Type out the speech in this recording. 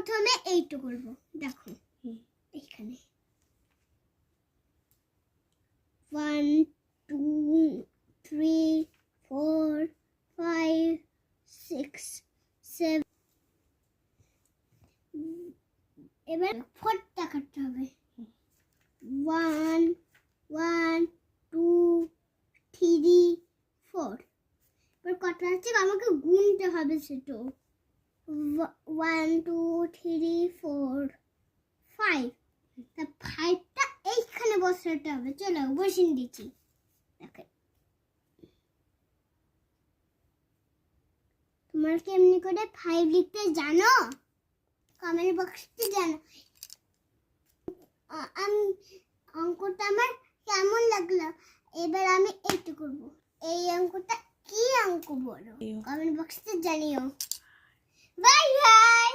প্রথমে এইটা করব, দেখো এখানে 1 2 3 4 5 6 7 এবার 4টা কাটতে হবে 1 1 2 3 4 এবার কটা আছে আমাকে গুনতে হবে সেটা 1 2 3 4 5 তা 5টা এইখানে বসাতে হবে। চলো বসিয়ে দিচ্ছি। দেখো তোমরা কেমনি করে 5 লিখতে জানো কমেন্ট বক্সে জানো। আমি অঙ্কটা আমার কেমন লাগলো, এবার আমি এইটা করব। এই অঙ্কটা কি অঙ্ক বলো কমেন্ট বক্সে জানিও। Bye bye.